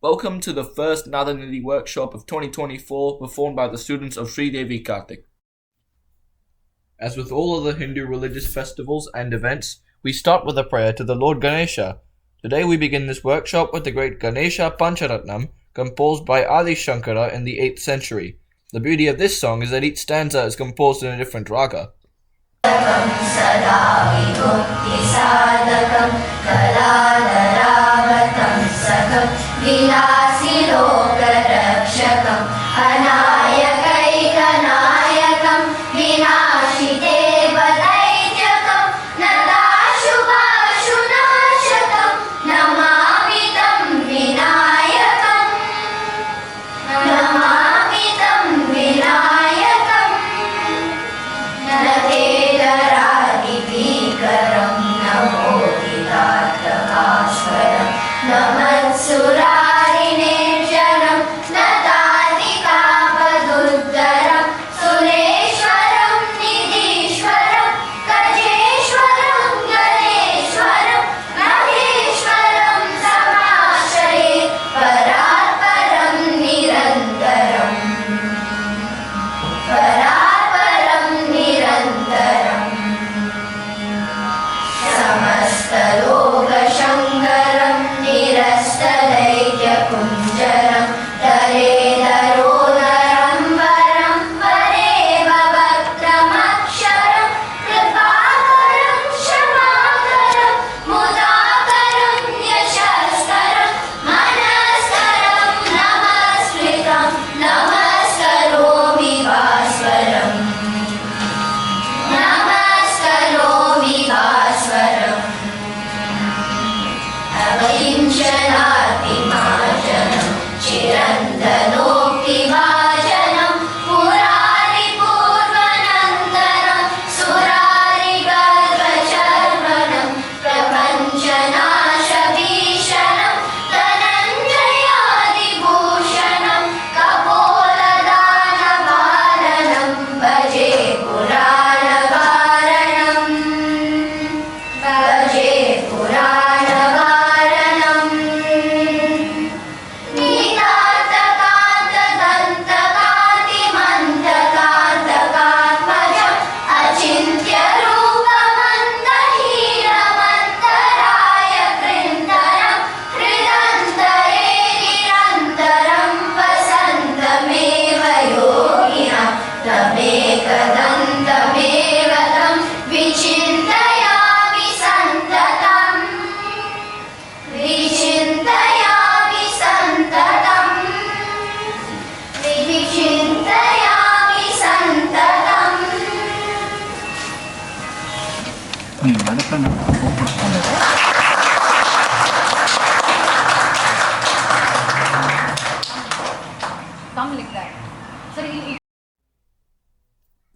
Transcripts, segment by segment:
Welcome to the first Nadanidhi workshop of 2024 performed by the students of Sri Devi Karthik. As with all other Hindu religious festivals and events, we start with a prayer to the Lord Ganesha. Today we begin this workshop with the great Ganesha Pancharatnam composed by Adi Shankara in the 8th century. The beauty of this song is that each stanza is composed in a different raga.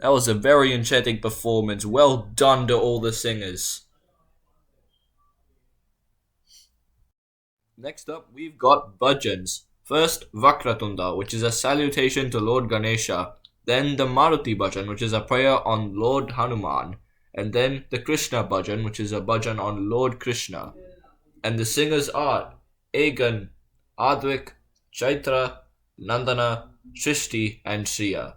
That was a very enchanting performance. Well done to all the singers. Next up, we've got bhajans. First, Vakratunda, which is a salutation to Lord Ganesha. Then the Maruti bhajan, which is a prayer on Lord Hanuman. And then the Krishna bhajan, which is a bhajan on Lord Krishna. And the singers are Egan, Advik, Chaitra, Nandana, Shrishti, and Shriya.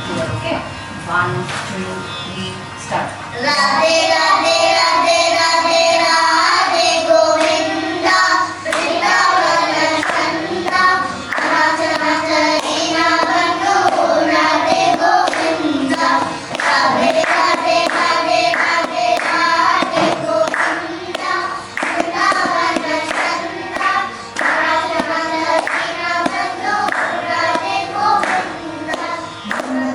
Okay. 1, 2, 3, start. Radhe Radhe Radhe Radhe Radhe Govinda Vrindavan Chanda Ananta Ananta Dina Bandhu Radhe Govinda Radhe Radhe Radhe Radhe Radhe Govinda Vrindavan Chanda Ananta Ananta Dina Bandhu Radhe Govinda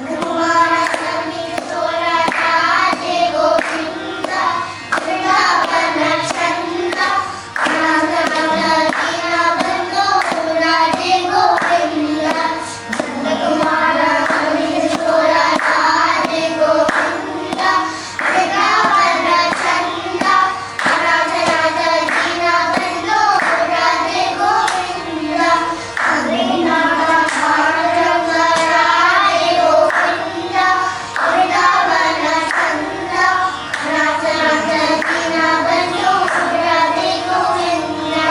Kumara Sami Sora Radhe Govinda Vrindavan Chanda Ananta Ananta Dina Bandhu Radhe Govinda Kumara Sami Sora Radhe Govinda Vrindavan Chanda Ananta Ananta Dina Bandhu Radhe Govinda Adrinata Bharata Radhe Govinda Vrindavan Chanda Ananta Ananta Dina Bandhu Radhe Govinda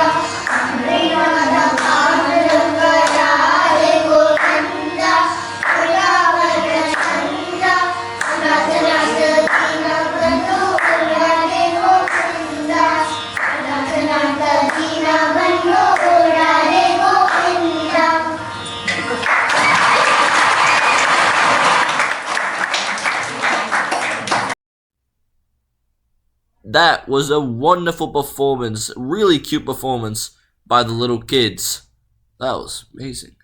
Adrinata Bharata Radhe Govinda Vrindavan Chanda Ananta Ananta Dina Bandhu Radhe Govinda Ananta Ananta Dina Bandhu Radhe Govinda. That was a wonderful performance, really cute performance by the little kids. That was amazing.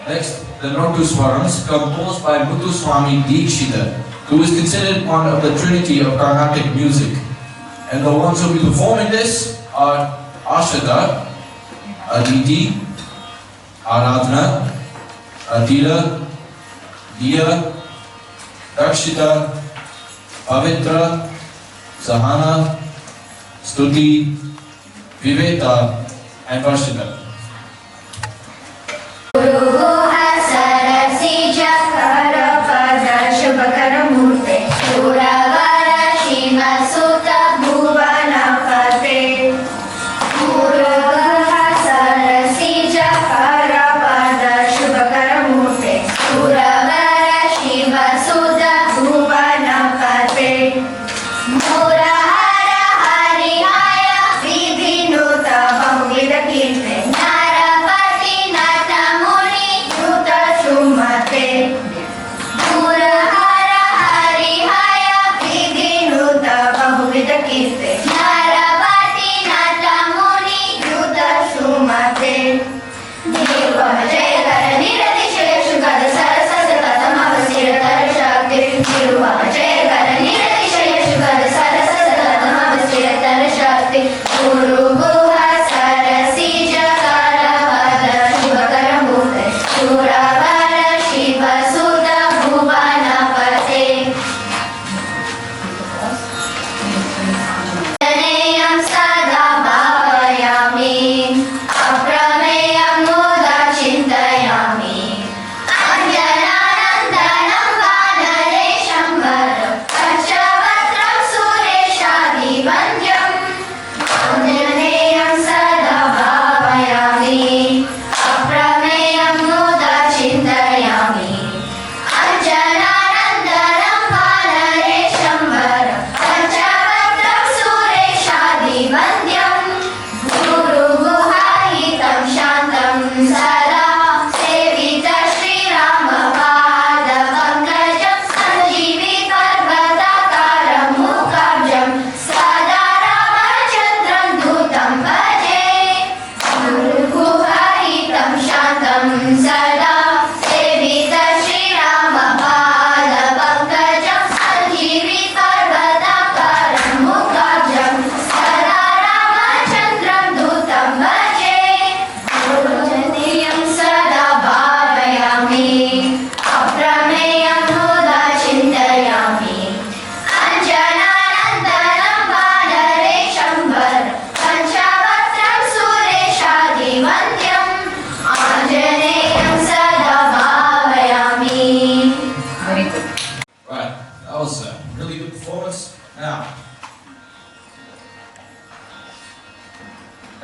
Next, the Nottu Swarams, composed by Muthuswami Dikshita, who is considered one of the trinity of Carnatic music. And the ones who will be performing this are Ashada, Aditi, Aradhana, Adira, Diya, Dakshita, Pavitra, Sahana, Stuti, Viveta, and Varshita.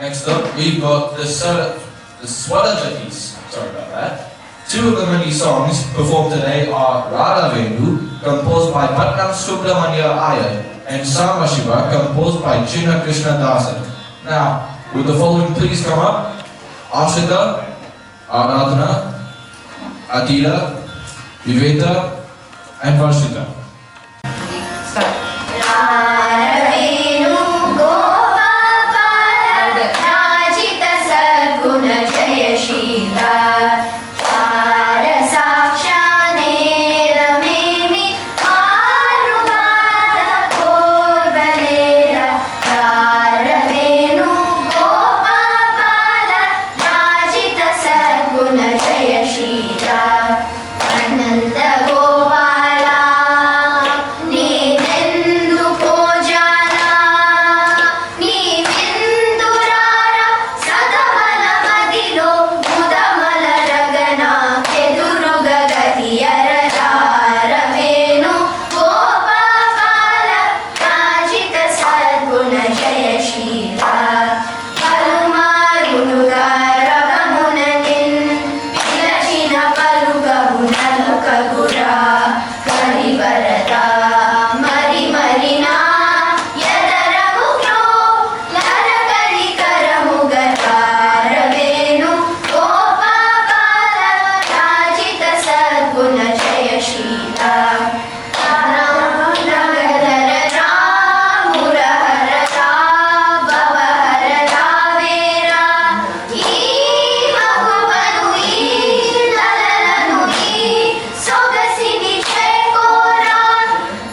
Next up, we've got the Swarajatis. Sorry about that. Two of the many songs performed today are Radha Venu, composed by Patnam Subramanya Iyer, and Sama Shiva, composed by Chinna Krishna Dasan. Now, would the following please come up? Ashita, Aradhana, Adila, Viveta, and Varshita. Start. Radhavenu Gopala Rajita Sadguna Jayashila Chara Sakshane Ramemi Arubata Korbalera Radhavenu Gopala Rajita Sadguna Jayashila Ananda Gopala Nevendu Pojana Nevindurara Sadamala Madilo Mudamala Ragana Keduruga Gatiyara Ravenu Gopala Rajita Sadguna Jayashila Palumarunuga Ragamunanin Vilachina Paluga Hunaluka Gura Karivarata Mari Marina Yadaramukro Larakari Karamugata Ravenu Gopala Rajita Sadguna Jayashila Nagadara Muraharata Bavaharata Vera Imagubanu Lalalanu Sogasini Chekora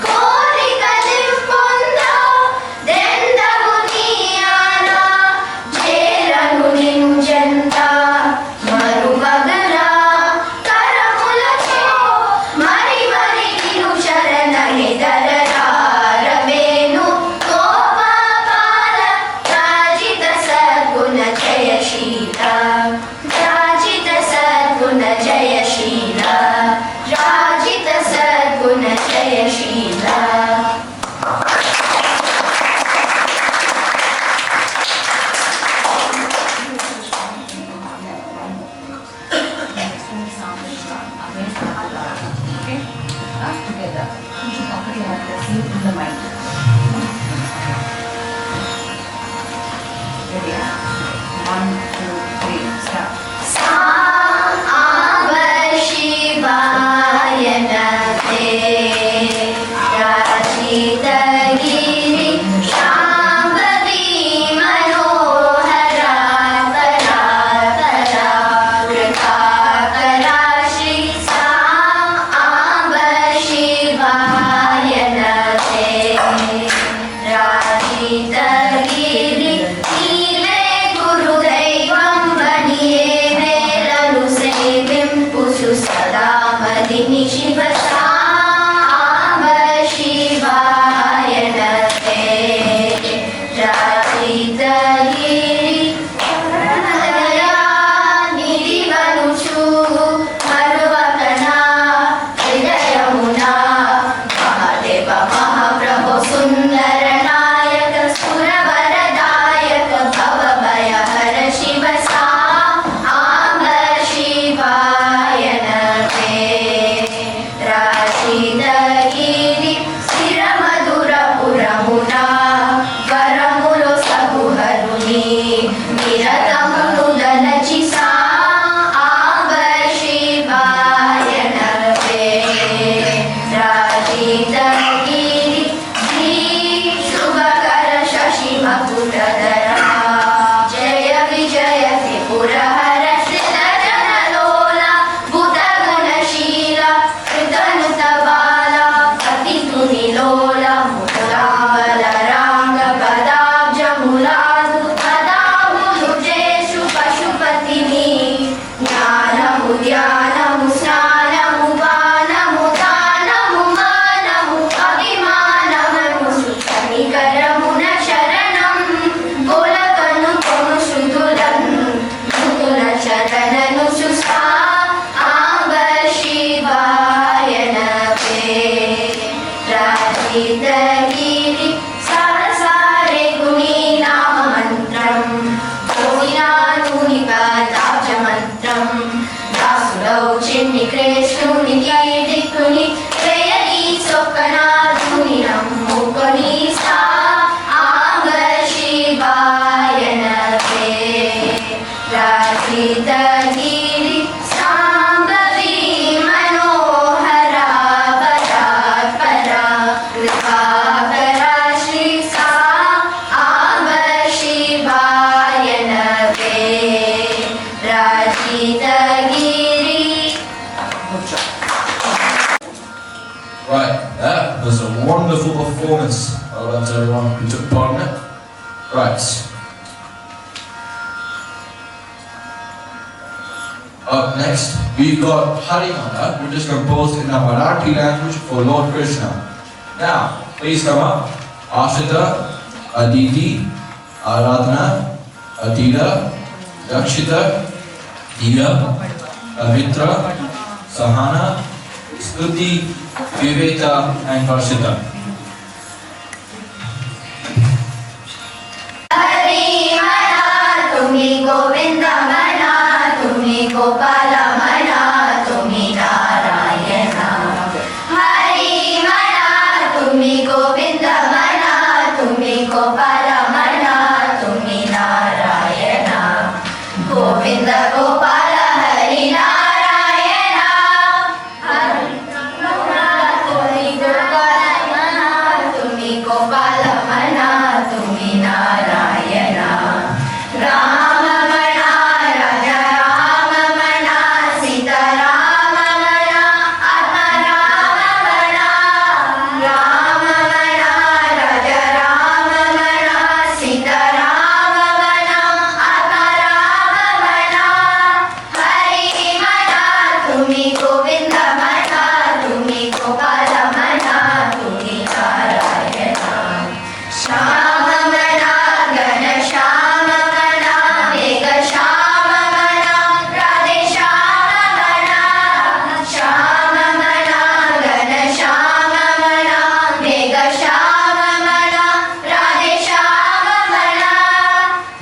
Korika Limponda Dendamuniana Jeranu Ninjanta Marubagara Karamulacho Mari Mari Ninu Sharana Hidarara Ravenu Gopala Rajita Sadguna Jayashila Rajita Sadguna Jayashila Rajita Sadguna Jayashila Okay? Us together. You should pocket your hand and see in the mind. Ready? 1, 2, 3, start. Shivaya Nate Rajitagiri Shambhavi Manohara Tara Tara Vrikakara Shri Amba Shivaya Nate Rajitagiri Nile Guru Daivam Vaniye Velanu Sevim Pusu Sada Madini Shiva Amba Shivaya Nate Rajitagiri Naya Nirivanuchu Maruvakana Hridayamuna Mahadeva Mahaprabhu Sundara Nayaka Suravaradayaka Bhavabhayahara Shiva Amba Shivaya Nate కృష్ణునికి దిక్కుని వేయని చొక్కన ధుని నమ్ముకొని సా ఆంబ శివాయనవే రాజితగిరి సాంబవి మనోహర పరాత్పరా కృపాకరా శ్రీ సా ఆంబ శివాయనవే రాజితగిరి. Right, that was a wonderful performance. Well done to everyone who took part in it. Right. Up next, we've got Harimana, which is composed in the Marathi language for Lord Krishna. Now, please come up. Ashita, Aditi, Aradhana, Adira, Dakshita, Diya, Pavitra, Sahana, Stuti, Viveta, and Varshita. Hari मना तुम्ही गोविंद मना तुम्ही गोपाल मना तुम्ही नारायण. हरि मना तुम्ही गोविंद मना तुम्ही गोपाल मना तुम्ही नारायण. गोविंद गोपाल हरि नारायण. हरि मना तुम्ही गोपाल मना तुम्ही गोपाल मना तुम्ही नारायण. राम मना राजा राम मना सीता राम मना आत्मा राम मना. राम मना राजा राम मना सीता राम मना आत्मा राम मना. हरि मना तुम्ही गोविंद मना तुम्ही गोपाल मना तुम्ही नारायण. श्याम मना घन श्याम मना मेघ श्याम मना राधे श्याम मना. श्याम मना घन श्याम मना मेघ श्याम मना राधे श्याम मना.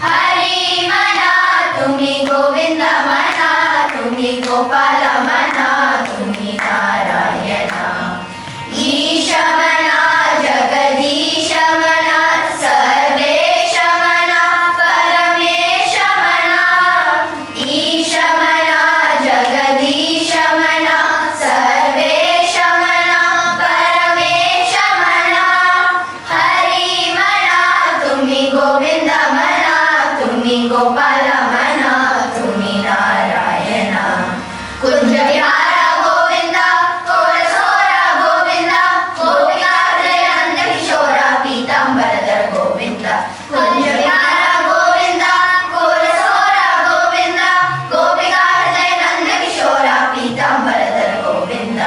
हरि मना तुम्ही गोविंद मना तुम्ही गोपाल मना तुम्ही नारायण. ईश मना जगदीश मना सर्वेश मना परमेश मना. ईश मना जगदीश मना सर्वेश मना परमेश मना. हरि मना तुम्ही गोविंद मना तुम्ही गोपाल मना तुम्ही नारायण. कुंज विहार गोविंद कोरसोर गोविंद गोपिका हृदय नंद किशोर पीतांबरधर गोविंद. कुंज विहार गोविंद कोरसोर गोविंद गोपिका हृदय नंद किशोर पीतांबरधर गोविंद.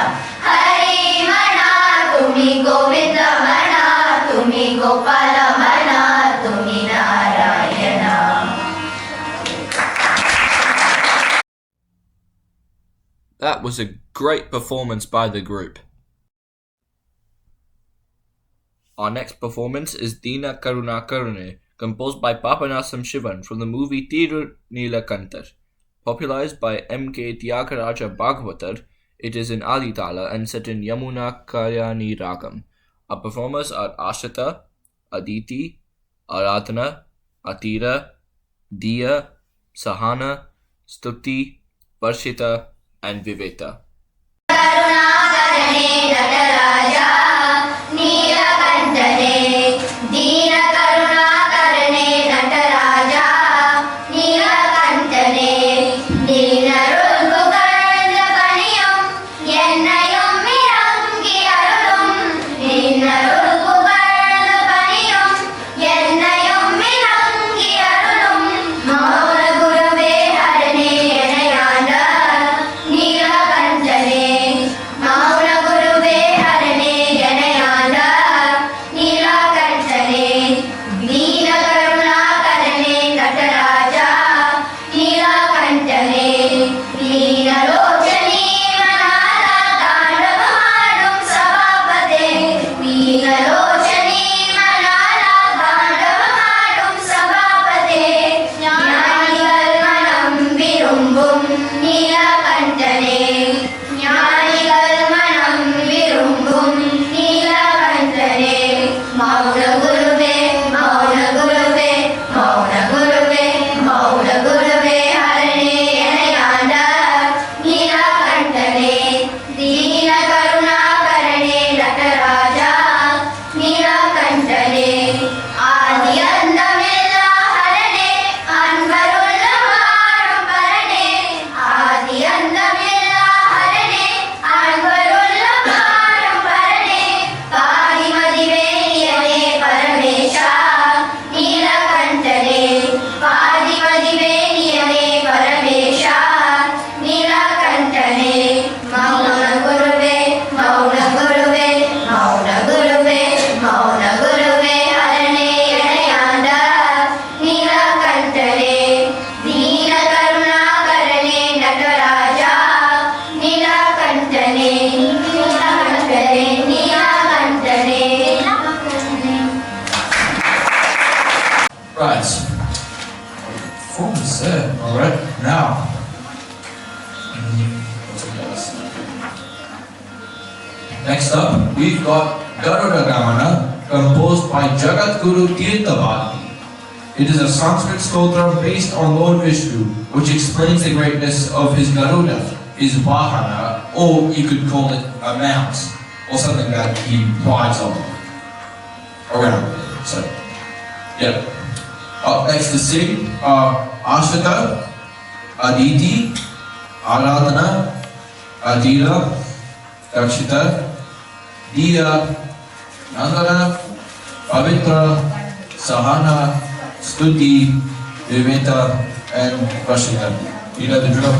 हरि मना तुम्ही गोविंद मना तुम्ही गोपाल मना तुम्ही Narayan. That was a great performance by the group. Our next performance is Dina Karuna Karune, composed by Papanasam Shivan from the movie Tiru Neelakantar. Popularized by M.K. Tyagaraja Bhagavatar, it is in Aditala and set in Yamuna Kalyani Ragam. Our performers are Ashita, Aditi, Aradhana, Atira, Diya, Sahana, Stuti, Varshita, and Viveta. करुणाकरणे Nataraja नीलकण्ठने दीन करुणाकरणे नटराजा नीलकण्ठने दीनरुल्बुकर्णपणियं என்னையும் இறங்கி அருளும். நின்னருள்புகழ்பணியும் என்னையும் இறங்கி அருளும். மௌன குருவே ஹரணே எனையாண்ட நீலகண்டனே. மௌன குருவே ஹரணே ಕಂಠನೆ ನೀಲಕಂಠನೆ ನೀಲಕಂಠನೆ. Right. Form is there. Alright, now. Next up, we've got Garuda Gamana, composed by Jagat Guru Tirthavati. It is a Sanskrit stotra based on Lord Vishnu, which explains the greatness of his Garuda, his Vahana, or you could call it a mount, or something that he rides on around. So, yeah. Up next to sing are Ashita, Aditi, Aradhana, Adira, Dakshita, Diya, Nandana, Pavitra, Sahana, Stuti, Deveta, and Rashida. You know the drum.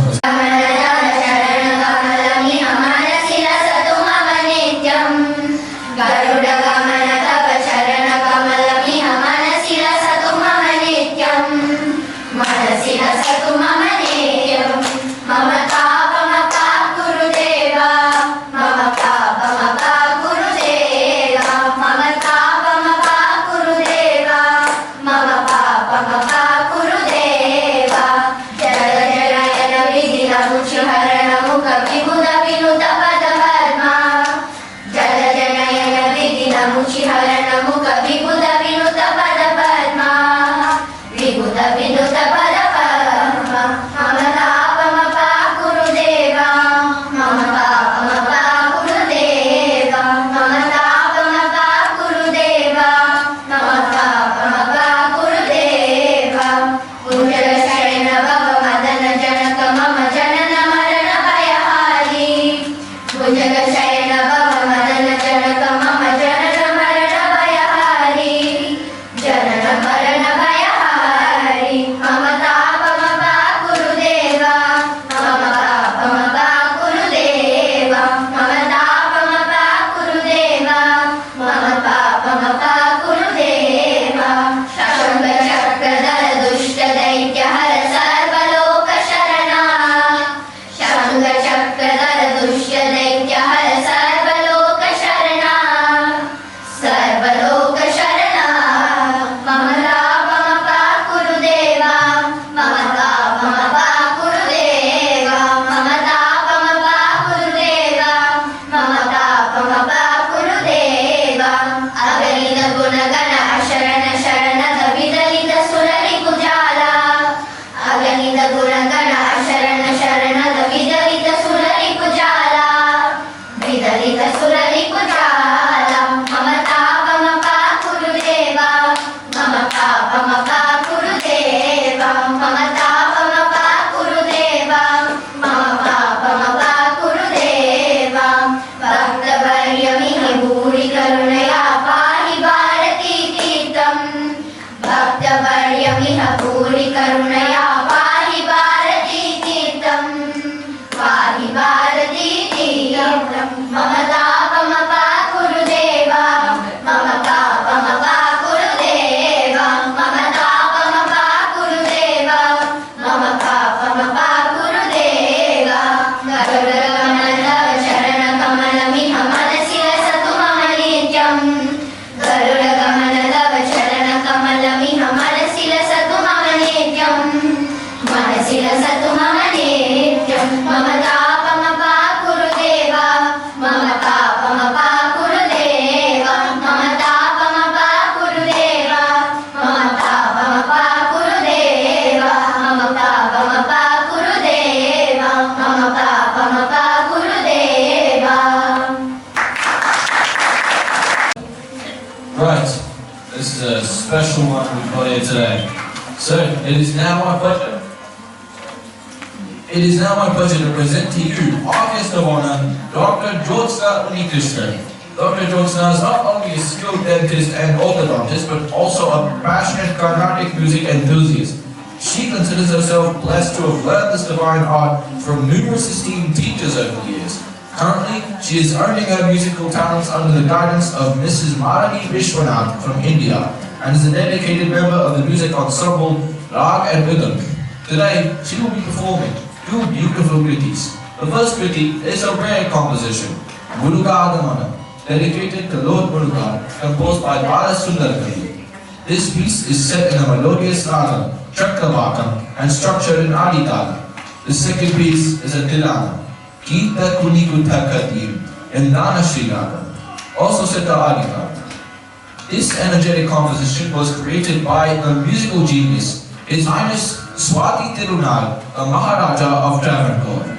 Right, this is a special one we've got here today. So, it is now my pleasure. It is now my pleasure to present to you our guest of honor, Dr. Jyotsna Unnikrishnan. Dr. Jyotsna is not only a skilled dentist and orthodontist, but also a passionate Carnatic music enthusiast. She considers herself blessed to have learned this divine art from numerous esteemed teachers over the years. Currently, she is earning her musical talents under the guidance of Mrs. Marani Vishwanath from India and is a dedicated member of the music ensemble Rag and Rhythm. Today, she will be performing two beautiful ditties, The first kriti is a rare composition, Muruga Adamana, dedicated to Lord Muruga, composed by Bala Sundarakali. This piece is set in a melodious ragam, Chakravakam, and structured in Aditala. The second piece is a Tilana, Geeta Kunikutha Katir, in Nana Sri Ragam, also set to Aditala. This energetic composition was created by a musical genius, His Highness Swati Tirunal, a Maharaja of Travancore.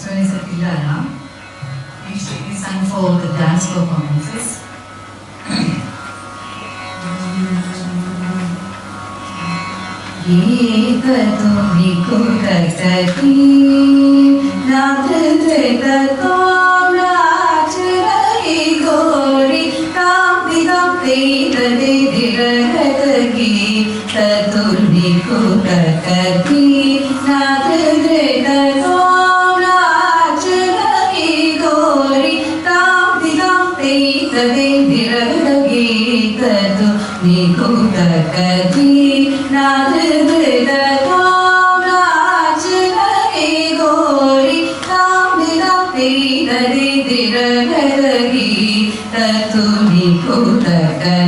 So it's a Tillara. Usually we sang for the dance performances. गीत तुम्ही कुरकती रात्र तो नाच रही गोरी कांति कांति तदे दिरहत गीत तुम्ही कुरकती रात्र तो नाच रही गोरी कांति कांति तदे दिरहत गीत तुम्ही कुरकती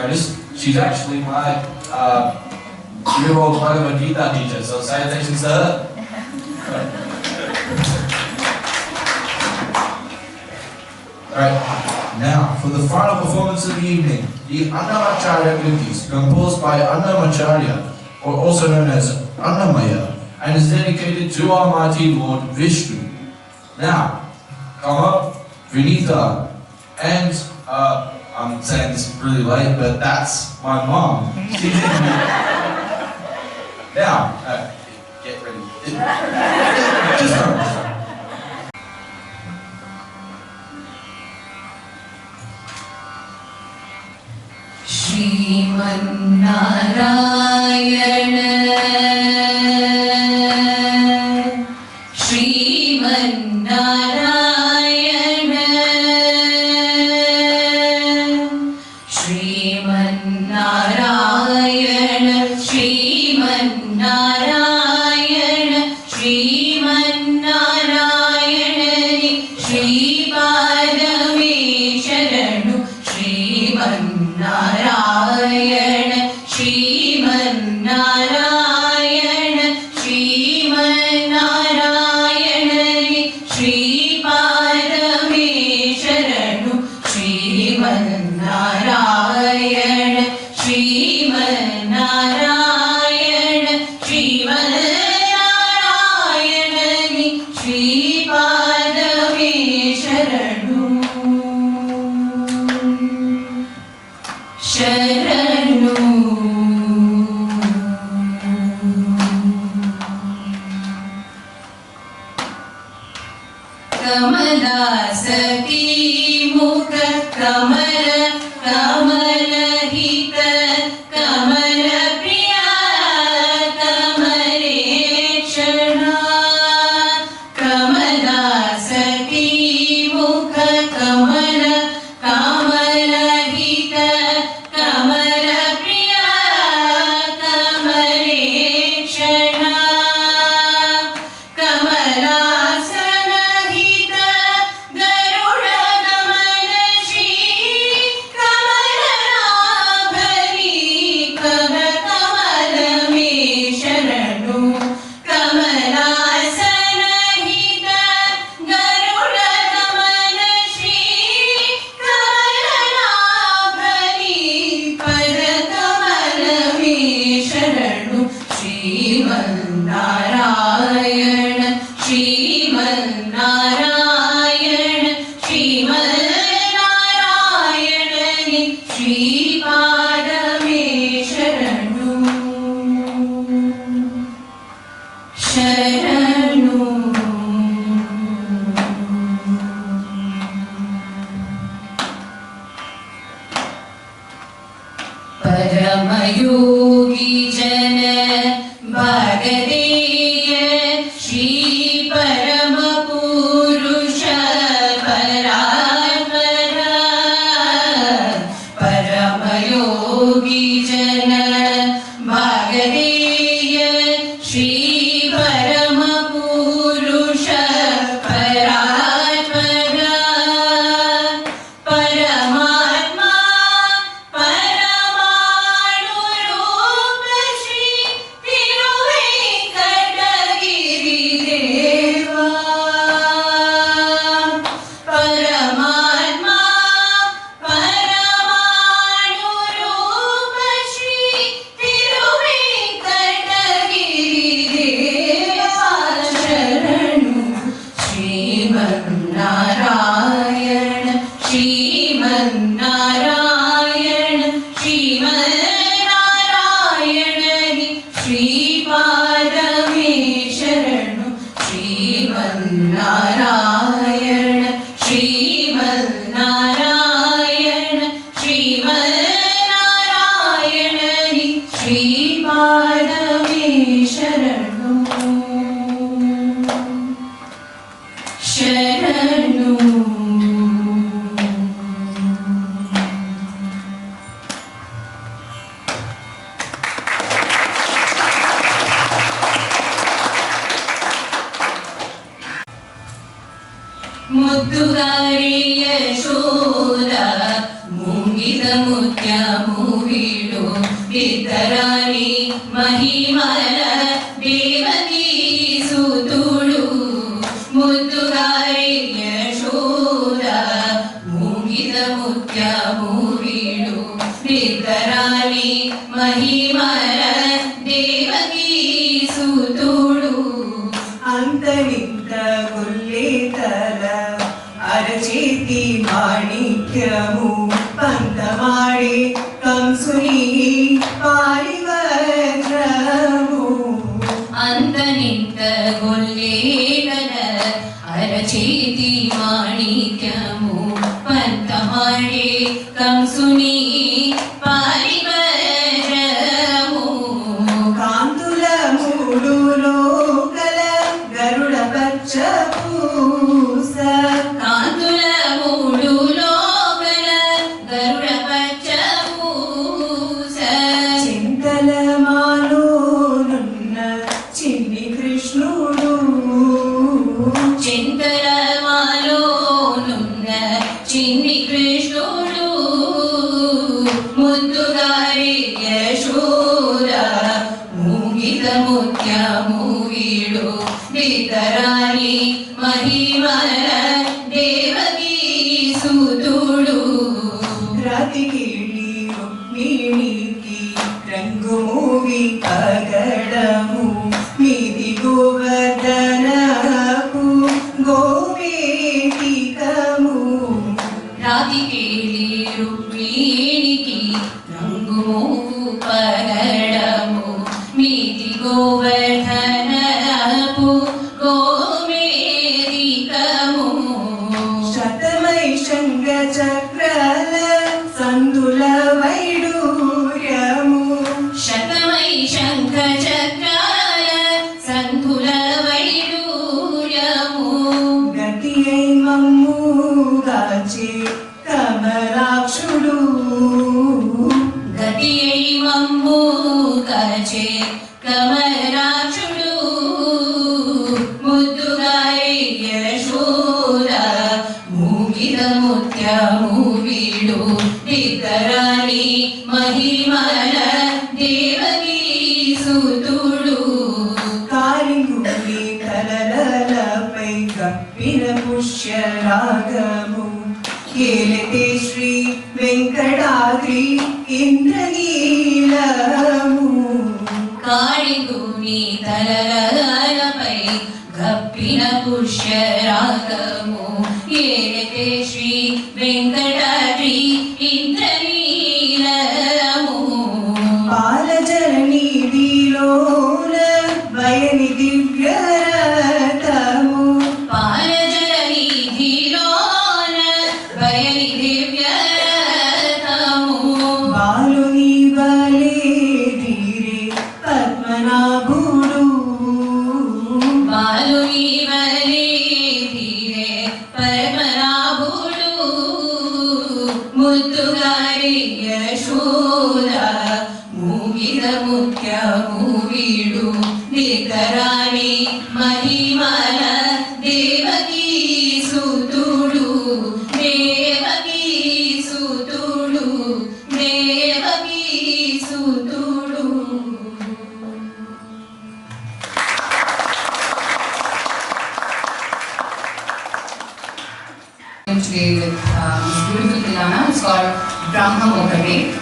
noticed, she's actually my year-old Bhagavad Gita teacher, so say attention to her. Alright, now for the final performance of the evening, the Annamacharya Kritis, composed by Annamacharya, or also known as Annamaya, and is dedicated to Almighty Lord Vishnu. Now, come up, Vinitha, and I'm saying this really late, but that's my mom. She's in here. Now, get ready. Just start. ಮುದ್ದುಗಾರಿಯ ಶೂರ ಮುಂಗಿ ಮೂಗಿದ ಮುತ್ಯಮು ವೀಡು ಬಿದ್ದರಾಣಿ ಮಹಿಮಲ ದೇವಕಿ ಸುತುಳು ಮುದ್ದುಗಾರಿ ಯಶೋದ ಮೂಗಿದ ಮುತ್ಯಮು ವೀಡು ಬಿದ್ದರಾಣಿ ಮಹಿಮಲ ದೇವಕಿ ಸುತುಳು ಅಂತನಿಂತ ಗುಲ್ಲೇತರ ಅರಚೇತಿ ಮಾಣಿಕ್ಯಮು పంత మాడి కంసుని పారివజ్రము అంతనింత గొల్లేగల అరచేతి మాణిక్యము పంత మాడి కంసుని పారివజ్రము కాంతుల మూడు లోకల గరుడ పచ్చ పూస కాంతుల మూడు చిన్ని కృష్ణుడు ముద్దుగారి యశోద మూగిత ముత్యము వీడు బిద్దరాణి మహిమల దేవకీ సుతుడు రాతికిళి రుక్మిణికి రంగు మూవి పగడము మీది గోవర్ధనపు గోవేదికము రాతికేళి రుక్మిణికి రంగు పగడము మీది గోవర్ధనపు గోవేదికము శతమై శంగ చక్రల సందుల వైడూర్యము శతమై శంఖ చక్రాల సంధుల వైడూర్యము గతి అయి మమ్ము గాచే కమలాక్షుడు గతి అయి మమ్ము గాచే కమలాక్షుడు ముద్దుగారి యశోద మూగిద ముత్యము వీడు బిద్దరాణి మహిమల దేవకీ సుతుడు కాలింగుడి కలలపై కప్పిన పుష్యరాగము కేలతే శ్రీ వెంకటాద్రి ఇంద్రనీలము కాళిగుని తలలపై గప్పిన పుష్యరాగము ఏలతే శ్రీ వెంకటాద్రి ఇంద్రనీలము పాలజనీదిలోన వయని దివ్యరథము పాలజలనిధిలోన వయని దివ్యరథము బాలుని బలే ధీరే పద్మనాభుడు బాలుని వలే ధీరే పద్మనాభుడు ముద్దుగారి యశోద మూగిద ముత్యము వీడు బిద్దరాణి మహిమల Devaki సుతుడు Devaki సుతుడు Devaki సుతుడు. Today with this beautiful Tilana. It's called Brahma Mokate.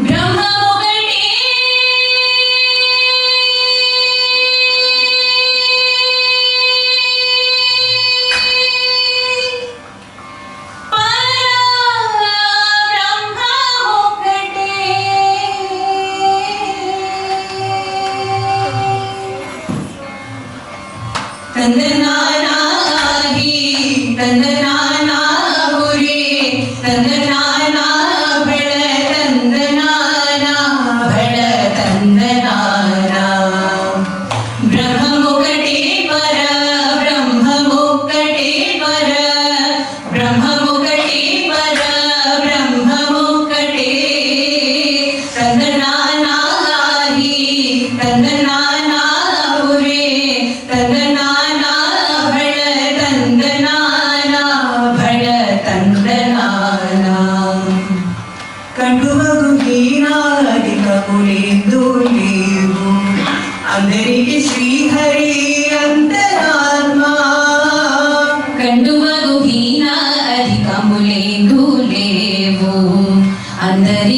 బ్రహ్మ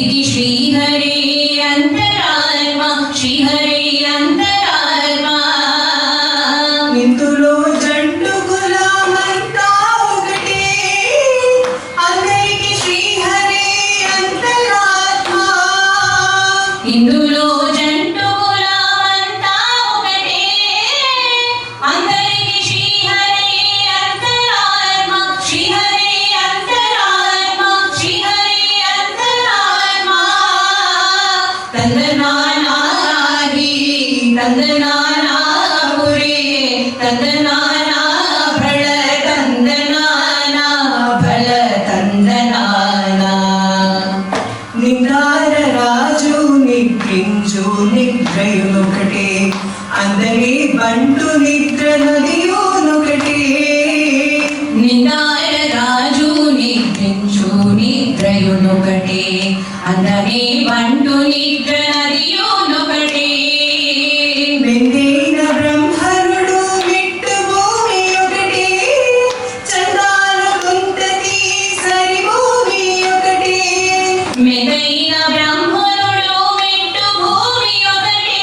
అందరికి శ్రీహరే అంతరాత్మ శ్రీహరే అంతరాత్మ ఇందులో జంటు గులామంతా ఒకటే అందరికి శ్రీహరే అంతరాత్మ ఇందులో జంటు గులామంతా ఒకటే అందరికి శ్రీహరే అంతరాత్మ శ్రీహరే అంతరాత్మ శ్రీహరే అంతరాత్మ తందనానాహి తందనానాపురే తందనానా భళ తందనానా భళ తందనానా నిందార రాజు నిద్రించు నిద్రయునొకటే అందరి బంటు నిద్ర నదియునొకటే నిందార రాజు నిద్రించు నిద్రయునొకటే అందరి బంటు నిద్ర నదియునొకటే మెందైన బ్రహ్మరుడు మిట్టు భూమి ఒకటే చందాలు గుంతతి సరి భూమి ఒకటే మెదైన బ్రహ్మనుడు మెట్టు భూమి ఒకటే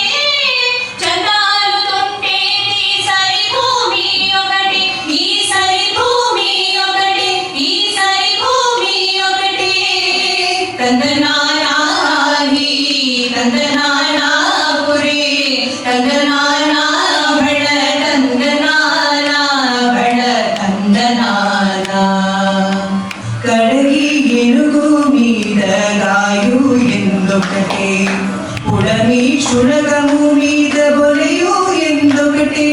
చందాలు తుంటేది సరి భూమి ఒకటి ఈ సరి భూమి ఒకటి ఈ సరి భూమి ఒకటి తందనానాహి తందనానాపురే తందనానా భళ తందనానా భళ తందనానా కడగి ఎనుగు మీద గాయు ఎందొకటే పుడమి శునకము మీద బొలయు ఎందొకటే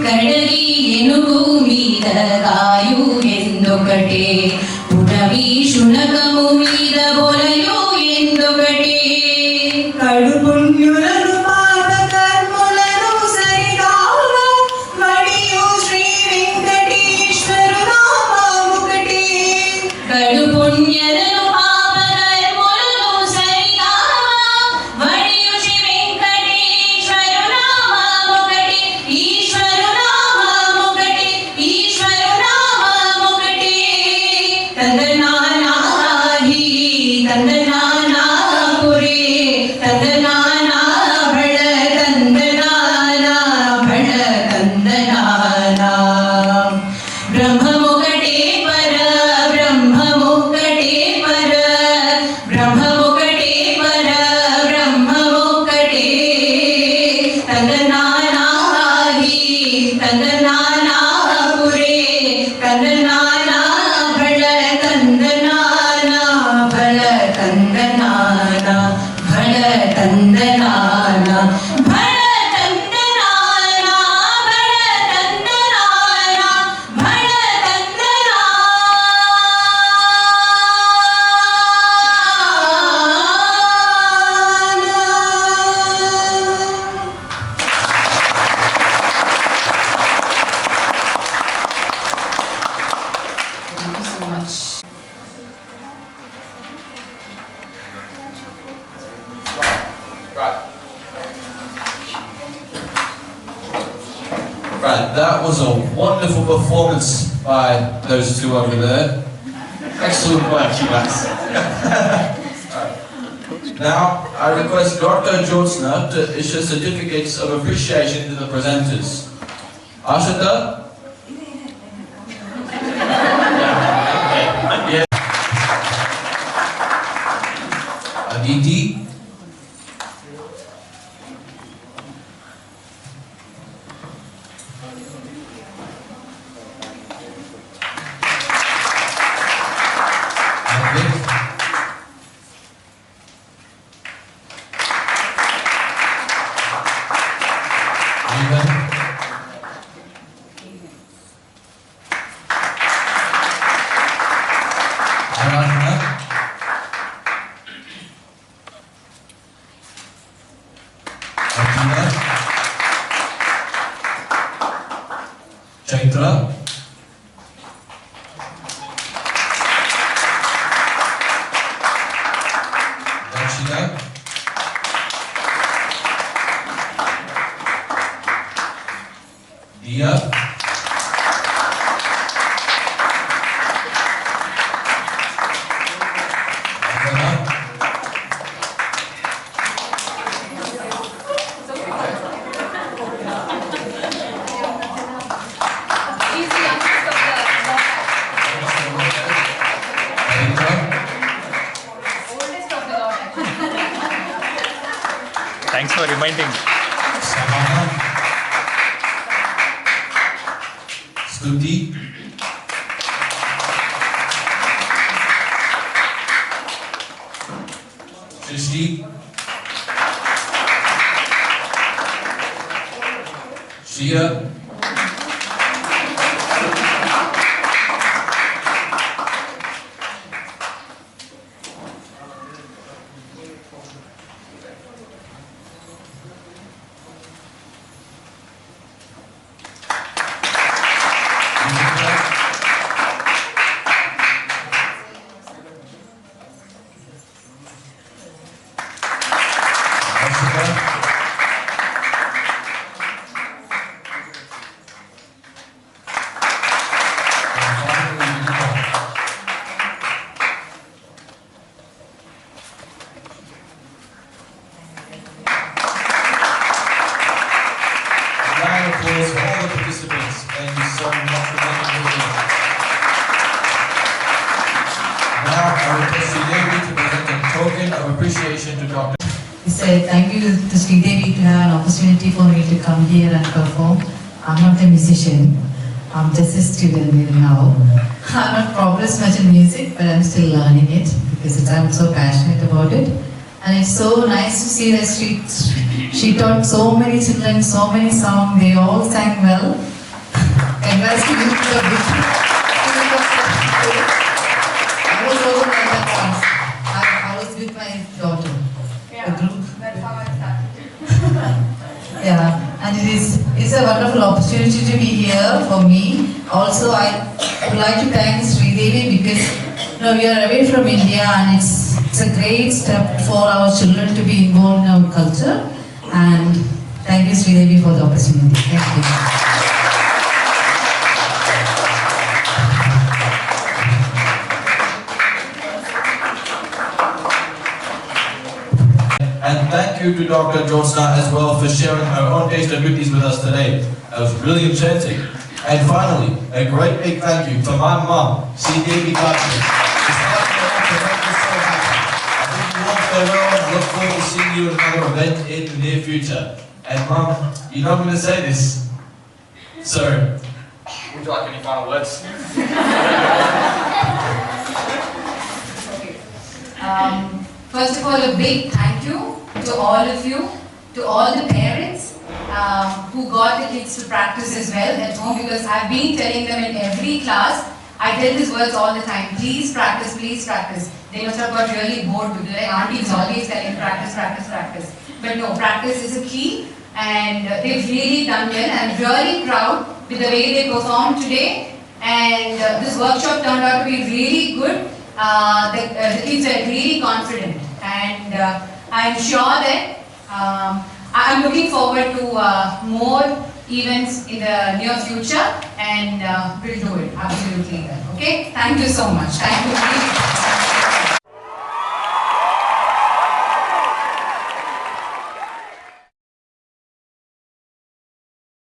కడలి ఏనుగు మీద గాయు ఎందొకటే పుడవి శునకము మీద బొలయు ఎందొకటే కడు పుణ్యులను పాప కర్ములను సరిగావ మరియు శ్రీ వెంకటేశ్వరు నామముకటే కడు పుణ్యలను పాపకర్ములను సరిగావ మరియు శ్రీ వెంకటేశ్వరు నామముకటి ఈశ్వరు నామముకటి ఈశ్వరు నామముకటి తందనానాహి తందనానాపురే తందనానా భళ తందనానా భళ తందనానా బ్రహ్మముకటే పర బ్రహ్మముకటే పర బ్రహ్మముకటే పర బ్రహ్మముకటే తందనానాహి తందనానాపురే తందనానా భళ తందనానా భళ తందనానా భళ తందనానా భళ తందనానా భళ తందనానా భళ తందనానా Thank you so much. Right. Right, that was a wonderful performance by those two over there. Excellent work, you guys. Right. Now, I request Dr. Jyotsna to issue certificates of appreciation to the presenters. Ashita? Yeah. Aditi? Adit? Evan? Aradhana? Athena? Chaitra? Darshina? Dia? Vandana? Thanks for reminding. Samana, Stuti, Srishti, Shia, applause for all the participants. Thank you so much for being here. Now, I request Sridevi to present a token of appreciation to Dr. He said, thank you to Sridevi to have an opportunity for me to come here and perform. I'm not a musician. I'm just a student here now. I'm not progressed much in music, but I'm still learning it because I'm so passionate about it. And it's so nice to see that she taught so many children, so many songs. They all sang well. Congrats to you for the big. I was also like that once. I was with my daughter. A group. That's how I started. Yeah, and it's a wonderful opportunity to be here for me. Also, I would like to thank Sridevi because we are away from India and it's a great step for our children to be involved in our culture. And thank you, Sridevi, for the opportunity. Thank you. And thank you to Dr. Jyotsna as well for sharing her own taste of beauties with us today. That was really enchanting. And finally, a great big thank you to my mom, Sridevi Karthik. I look forward to seeing you at another event in the near future. And Mom, you know I'm going to say this. So, would you like any final words? First of all, a big thank you to all of you, to all the parents who got the kids to practice as well at home, because I've been telling them in every class, I tell these words all the time, please practice, please practice. They must have got really bored because their auntie is always telling practice, practice, practice. But no, practice is a key and they've really done well. I'm really proud with the way they performed today, and this workshop turned out to be really good. The kids are really confident, and I'm sure that I'm looking forward to more events in the near future, and we'll do it absolutely well. Okay, thank you so much. Thank you.